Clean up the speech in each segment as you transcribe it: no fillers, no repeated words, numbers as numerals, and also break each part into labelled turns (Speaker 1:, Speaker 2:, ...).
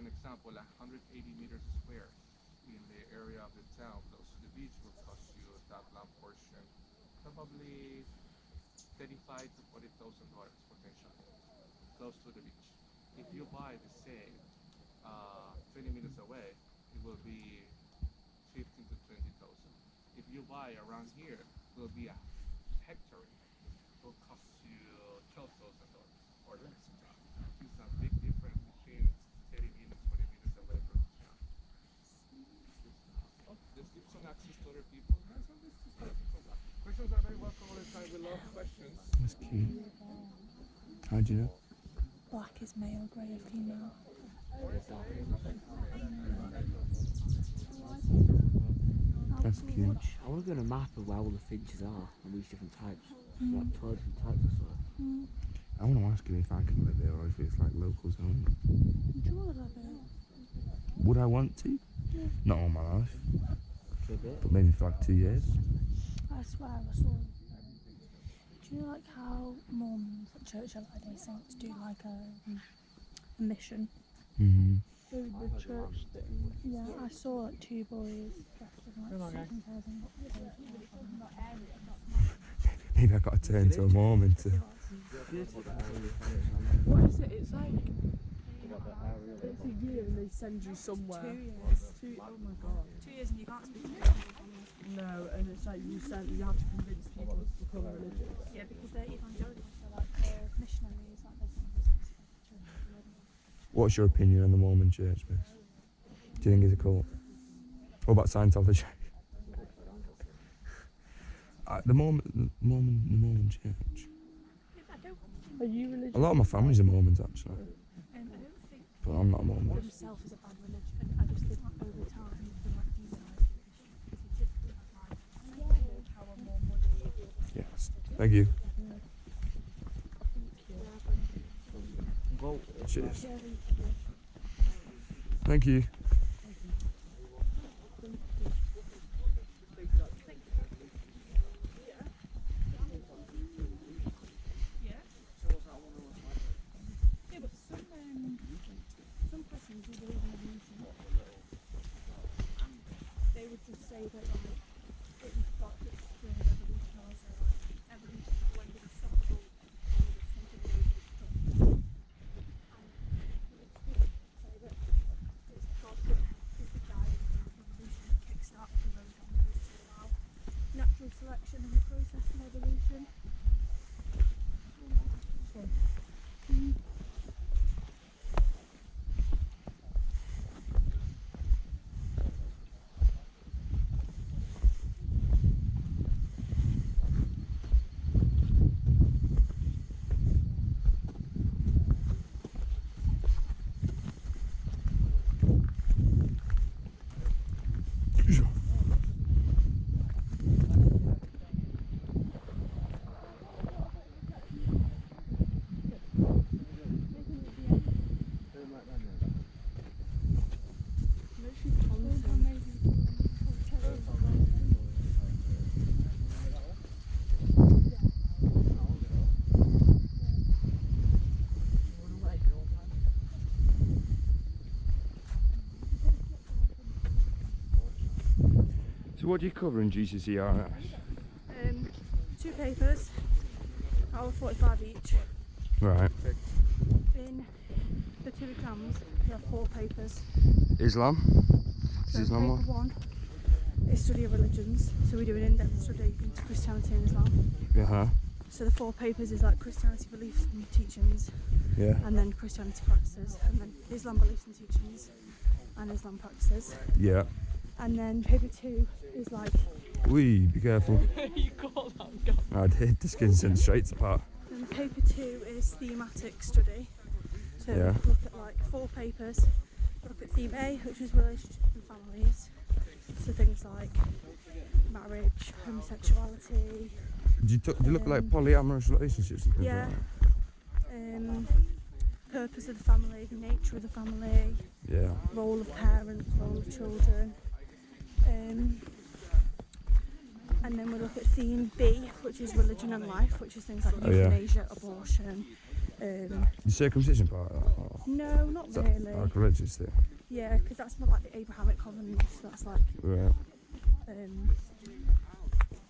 Speaker 1: an example, 180 meters square in the area of the town close to the beach will cost you that land portion probably 35 to $40,000 potentially, close to the beach. If you buy the same 20 minutes away, it will be 15 to 20,000. If you buy around here, it will be a hectare. It will cost you $12,000 or less. It's a big difference between 30 minutes, 40 minutes away from the town. Oh, this gives some access to other people. Questions are very welcome all the time. We love questions.
Speaker 2: That's cute. How do you know?
Speaker 3: Black is male, grey is female.
Speaker 2: That's cute.
Speaker 4: I want to go on a map of where all the finches are and these different types. Like 12 different types or so.
Speaker 2: I want to ask him if I can live there or if it's like locals only.
Speaker 3: Do you want to live here?
Speaker 2: Would I want to?
Speaker 3: Yeah.
Speaker 2: Not all my life,
Speaker 4: For a bit.
Speaker 2: but maybe for like 2 years.
Speaker 3: I swear I saw. Do you know like how Mormons at Church of Latter-day Saints do like a mission?
Speaker 2: Mm-hmm.
Speaker 5: The church thing.
Speaker 3: Yeah, I saw like 2 boys dressed in like certain clothes.
Speaker 2: Maybe I got to turn to a Mormon to.
Speaker 5: What is it? It's like it's a year and they send you somewhere.
Speaker 3: 2 years.
Speaker 5: Oh my god.
Speaker 3: 2 years and you can't speak English.
Speaker 5: No, and it's like you have to convince people to become religious.
Speaker 3: Yeah, because they're evangelical, so like they're missionaries, like they're
Speaker 2: What's your opinion on the Mormon Church, Miss? Do you think it's a cult? What about Scientology? The Mormon Church.
Speaker 5: Are you religious?
Speaker 2: A lot of my family's are Mormons actually,
Speaker 3: I don't think
Speaker 2: but I'm not a Mormon.
Speaker 3: himself is a bad religion. I just think like over time it's been like demonized because you typically have like more power, more money.
Speaker 2: Yes. Thank you.
Speaker 4: Well,
Speaker 2: Cheers. Thank you.
Speaker 3: Yeah, but some Christians who believe in evolution, they would just say that like it was thought that spring evolution or so like evolution like when did it stop or was something that was done. And say that it's thought that is the guide of evolution that kickstarted the road animals to allow natural selection and the process of evolution.
Speaker 2: So what do you cover in GCSE?
Speaker 3: 2 papers, hour 45 each.
Speaker 2: Right.
Speaker 3: In the 2 exams, we have 4 papers.
Speaker 2: Islam? Is
Speaker 3: So
Speaker 2: Islam
Speaker 3: paper
Speaker 2: one?
Speaker 3: 1 is study of religions, so we do an in-depth study into Christianity and Islam.
Speaker 2: Yeah.
Speaker 3: So the 4 papers is like Christianity beliefs and teachings,
Speaker 2: Yeah.
Speaker 3: and then Christianity practices, and then Islam beliefs and teachings, and Islam practices.
Speaker 2: Yeah.
Speaker 3: And then paper 2 is like,
Speaker 2: Wee, be careful.
Speaker 5: You call that guy?
Speaker 2: I did. The skin sent straight apart.
Speaker 3: and paper 2 is thematic study. So
Speaker 2: Yeah.
Speaker 3: we look at like 4 papers. We look at theme A, which is relationships and families. So things like marriage, homosexuality,
Speaker 2: Do you look at like polyamorous relationships and things
Speaker 3: yeah,
Speaker 2: like
Speaker 3: purpose of the family, nature of the family,
Speaker 2: that? Yeah.
Speaker 3: role of parents, role of children. And then we look at theme B, which is religion and life, which is things like
Speaker 2: Oh, yeah.
Speaker 3: euthanasia, abortion,
Speaker 2: The circumcision part of that? Or
Speaker 3: No, not
Speaker 2: is that
Speaker 3: really.
Speaker 2: like a religious thing?
Speaker 3: Yeah, because that's more like the Abrahamic covenants. That's like
Speaker 2: Right.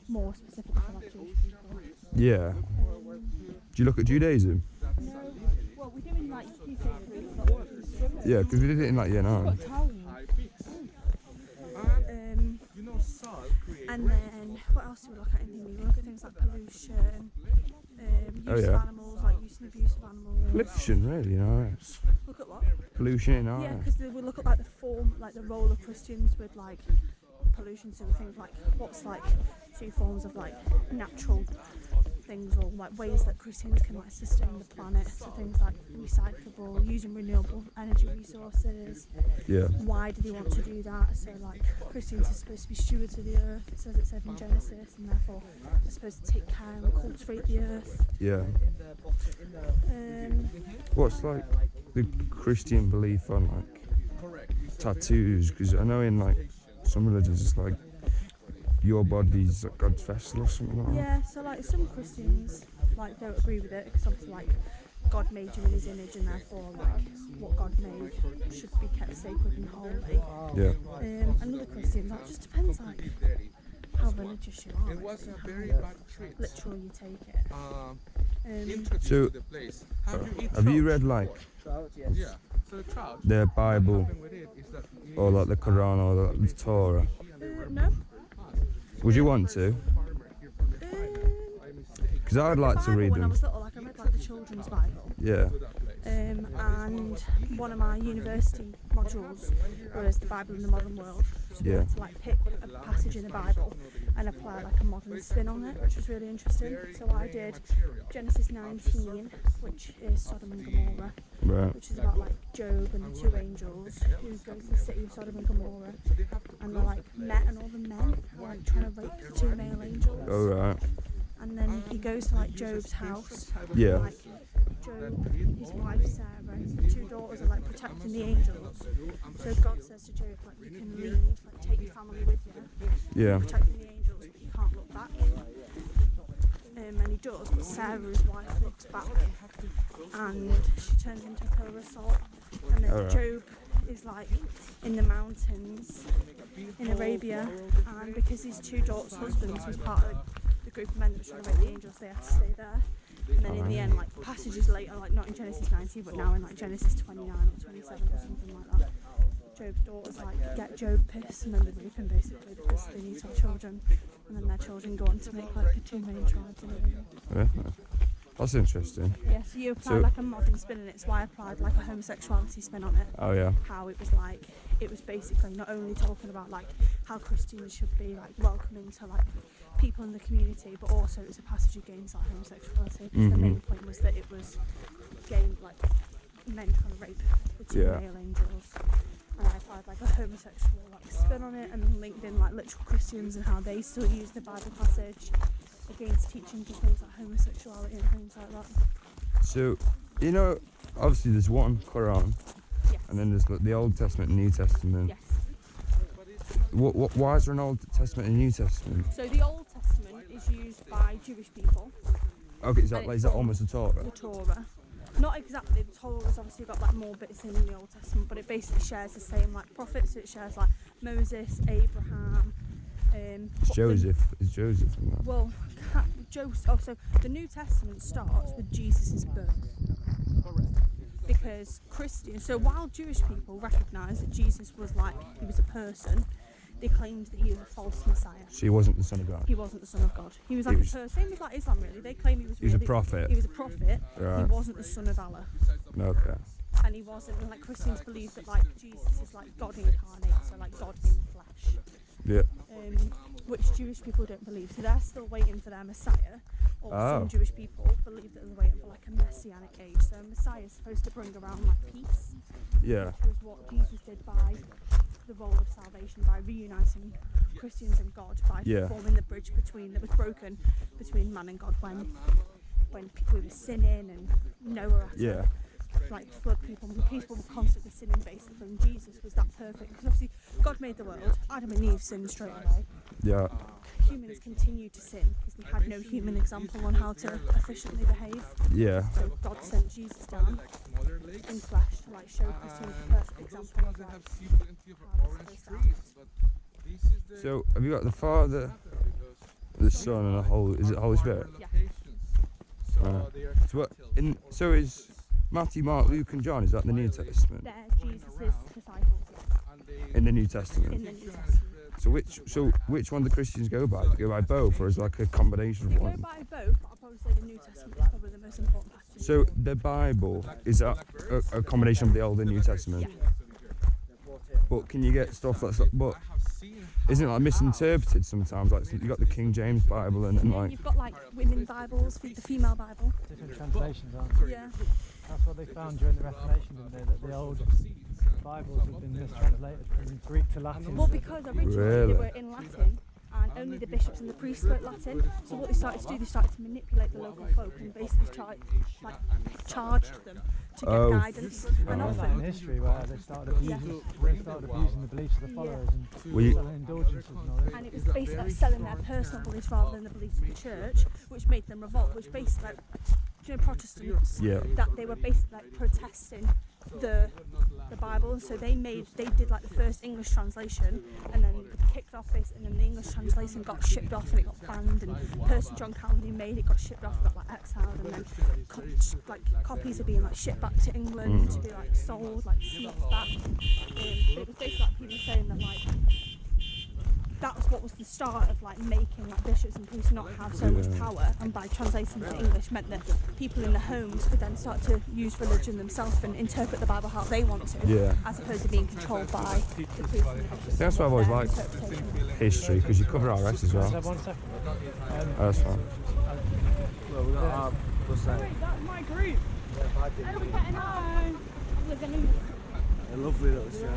Speaker 3: more specific for like Jewish people.
Speaker 2: Yeah. Do you look at Judaism?
Speaker 3: No, well, we're doing like key stage groups, but all of these
Speaker 2: Yeah, because we did it in like year 9.
Speaker 1: You know, salt creates.
Speaker 3: And then what else do we look at in here? We look at things like pollution, use
Speaker 2: Oh,
Speaker 3: of
Speaker 2: yeah.
Speaker 3: animals, like use and abuse of animals.
Speaker 2: Pollution, really, in RS.
Speaker 3: Look at what?
Speaker 2: Pollution in
Speaker 3: Yeah,
Speaker 2: RS.
Speaker 3: because we look at like the form, like the role of Christians with like pollution. So we think like what's like 2 forms of like natural things or like ways that Christians can like sustain the planet. So things like recyclable, using renewable energy resources.
Speaker 2: Yeah.
Speaker 3: Why do they want to do that? So like Christians are supposed to be stewards of the earth. It said in Genesis, and therefore they're supposed to take care and cultivate the earth.
Speaker 2: Yeah.
Speaker 3: Um,
Speaker 2: What's like the Christian belief on like tattoos? Because I know in like some religions it's like your body's like God's vessel or something like that.
Speaker 3: yeah, so like some Christians like don't agree with it because obviously like God made you in His image, and therefore like what God made should be kept sacred and holy.
Speaker 2: Yeah.
Speaker 3: And other Christians, that just depends like how religious you are.
Speaker 1: It was
Speaker 3: really,
Speaker 1: a very
Speaker 3: how
Speaker 1: bad trait.
Speaker 3: literal you take it.
Speaker 1: Introduced
Speaker 2: So,
Speaker 1: to the place. Have you eat
Speaker 2: Have you
Speaker 1: trout?
Speaker 2: read like
Speaker 1: Yeah. So the trout.
Speaker 2: the Bible
Speaker 1: What happened with it is that
Speaker 2: or like the Quran or the Torah?
Speaker 3: No.
Speaker 2: Would you want to? Because I'd like to
Speaker 3: Bible,
Speaker 2: read
Speaker 3: when I
Speaker 2: them.
Speaker 3: was little, like I read like the children's Bible.
Speaker 2: Yeah.
Speaker 3: And one of my university modules was the Bible in the modern world. So we
Speaker 2: Yeah.
Speaker 3: had to like pick a passage in the Bible and apply like a modern spin on it, which was really interesting. So I did Genesis 19, which is Sodom and Gomorrah,
Speaker 2: Right.
Speaker 3: which is about like Job and the 2 angels who go to the city of Sodom and Gomorrah, and they're like met, and all the men are like trying to rape the 2 male angels.
Speaker 2: All right.
Speaker 3: And then he goes to like Job's house.
Speaker 2: Yeah.
Speaker 3: Like Job, his wife Sarah, and the 2 daughters are like protecting the angels. So God says to Job, like, you can leave, like take your family with you,
Speaker 2: Yeah.
Speaker 3: protecting the angels, but you can't look back. And he does, but Sarah, his wife, looks back, and she turns into a pillar of salt. And then
Speaker 2: Alright.
Speaker 3: Job is like in the mountains in Arabia, and because his 2 daughters' husbands was part of the group of men that was trying to rape the angels, they had to stay there. And then in the end, like passages later, like not in Genesis 19, but now in like Genesis 29 or 27 or something like that, Job's daughters like get Job pissed, and then they rape him basically because they need to have children, and then their children go on to make like the 2 main tribes in Arabia.
Speaker 2: Yeah. That's interesting.
Speaker 3: Yeah, so you apply
Speaker 2: So-
Speaker 3: like a modern spin on it. So I applied like a homosexuality spin on it.
Speaker 2: Oh yeah.
Speaker 3: How it was like, it was basically not only talking about like how Christians should be like welcoming to like people in the community, but also it was a passage against like homosexuality. Because the main point was that it was gay, like men trying to rape the 2
Speaker 2: Yeah.
Speaker 3: male angels. And I applied like a homosexual like spin on it, and then linked in like literal Christians and how they still use the Bible passage against teachings of things like homosexuality and things like that.
Speaker 2: So, you know, obviously there's one Quran,
Speaker 3: Yes.
Speaker 2: and then there's the Old Testament and New Testament.
Speaker 3: Yes.
Speaker 2: Why is there an Old Testament and New Testament?
Speaker 3: So the Old Testament is used by Jewish people,
Speaker 2: Okay, is
Speaker 3: And
Speaker 2: that
Speaker 3: it's
Speaker 2: almost a Torah?
Speaker 3: the Torah. Not exactly, the Torah's obviously got like more bits in the Old Testament, but it basically shares the same like prophets. So it shares like Moses, Abraham,
Speaker 2: It's
Speaker 3: what the-
Speaker 2: Joseph. It's Joseph and that.
Speaker 3: Well, Joseph. Oh, so the New Testament starts with Jesus' birth. Because Christians, so while Jewish people recognise that Jesus was like, he was a person, they claimed that he was a false Messiah.
Speaker 2: So he wasn't the Son of God.
Speaker 3: He wasn't the Son of God. He was like
Speaker 2: He was-
Speaker 3: a person. Same with like Islam, really. They claim he was.
Speaker 2: He was a
Speaker 3: really,
Speaker 2: prophet.
Speaker 3: He was a prophet. He
Speaker 2: Right.
Speaker 3: wasn't the Son of Allah,
Speaker 2: Okay.
Speaker 3: and he wasn't. And like Christians believe that like Jesus is like God incarnate, so like God in flesh.
Speaker 2: Yeah.
Speaker 3: Which Jewish people don't believe. So they're still waiting for their Messiah. Or
Speaker 2: Oh.
Speaker 3: some Jewish people believe that they're waiting for like a messianic age. So a Messiah is supposed to bring around like peace,
Speaker 2: Yeah.
Speaker 3: which was what Jesus did by the role of salvation, by reuniting Christians and God, by
Speaker 2: Yeah.
Speaker 3: forming the bridge that was broken between man and God when people were sinning and Noah had to
Speaker 2: Yeah.
Speaker 3: like flood people, and people were constantly sinning basically, and Jesus was that perfect, because obviously God made the world, Adam and Eve sinned straight away.
Speaker 2: Yeah.
Speaker 3: Humans continued to sin because they had no human example on how to efficiently behave.
Speaker 2: Yeah.
Speaker 3: So God sent Jesus down in flesh to like show Christians the perfect example of like
Speaker 2: So have you got the Father, the Son, and the Holy Spirit?
Speaker 3: Yeah.
Speaker 2: So what so is Matthew, Mark, Luke, and John, is that the New Testament?
Speaker 3: They're Jesus' disciples, yes,
Speaker 2: In the New
Speaker 3: in
Speaker 2: Testament.
Speaker 3: the New Testament.
Speaker 2: So which one do Christians go by? Do they go by both, or is it like a combination
Speaker 3: They
Speaker 2: of
Speaker 3: go
Speaker 2: one?
Speaker 3: by both, but I'll probably say the New Testament is probably the most important passage.
Speaker 2: So the Bible, is that a combination of the Old and New Testament?
Speaker 3: Yeah.
Speaker 2: But can you get stuff that's but isn't it like misinterpreted sometimes? Like you got the King James Bible and
Speaker 3: And
Speaker 2: like
Speaker 3: you've got like women Bibles, the female Bible.
Speaker 5: Different translations, aren't there?
Speaker 3: Yeah.
Speaker 5: That's what they found during the Reformation, didn't they? That the old Bibles have been mistranslated from Greek to Latin.
Speaker 3: Well, because originally
Speaker 2: Really?
Speaker 3: they were in Latin, and only the bishops and the priests spoke Latin. So what they started to do, they started to manipulate the local folk and basically charged them to get
Speaker 2: Oh.
Speaker 3: guidance. And
Speaker 5: I know that in
Speaker 3: often,
Speaker 5: history where they started abusing the beliefs of the followers and
Speaker 2: Well, you-
Speaker 5: selling indulgences and all this.
Speaker 3: and it was basically like selling their personal beliefs rather than the beliefs of the church, which made them revolt. Which basically, like, you know, Protestants,
Speaker 2: Yeah.
Speaker 3: that they were basically like protesting the Bible. So they did like the first English translation, and then kicked off basically, and then the English translation got shipped off and it got banned. And the person John Calvin who made it got shipped off and got like exiled, and then copies are being like shipped back to England to be like sold, like snuffed back. It was basically like people saying that like that's what was the start of like making like bishops and priests not have so much power, and by translating to English meant that people in the homes could then start to use religion themselves and interpret the Bible how they want to,
Speaker 2: Yeah.
Speaker 3: as opposed to being controlled by the priests and the bishops.
Speaker 2: That's what I've always
Speaker 3: Their
Speaker 2: liked
Speaker 3: interpretation.
Speaker 2: history, because you cover RS as well.
Speaker 5: So 1 second.
Speaker 2: That's fine.
Speaker 3: That's my group.
Speaker 4: A lovely little show.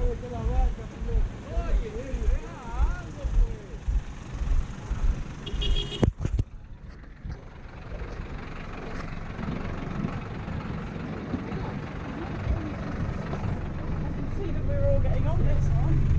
Speaker 3: See that we're all getting on this one.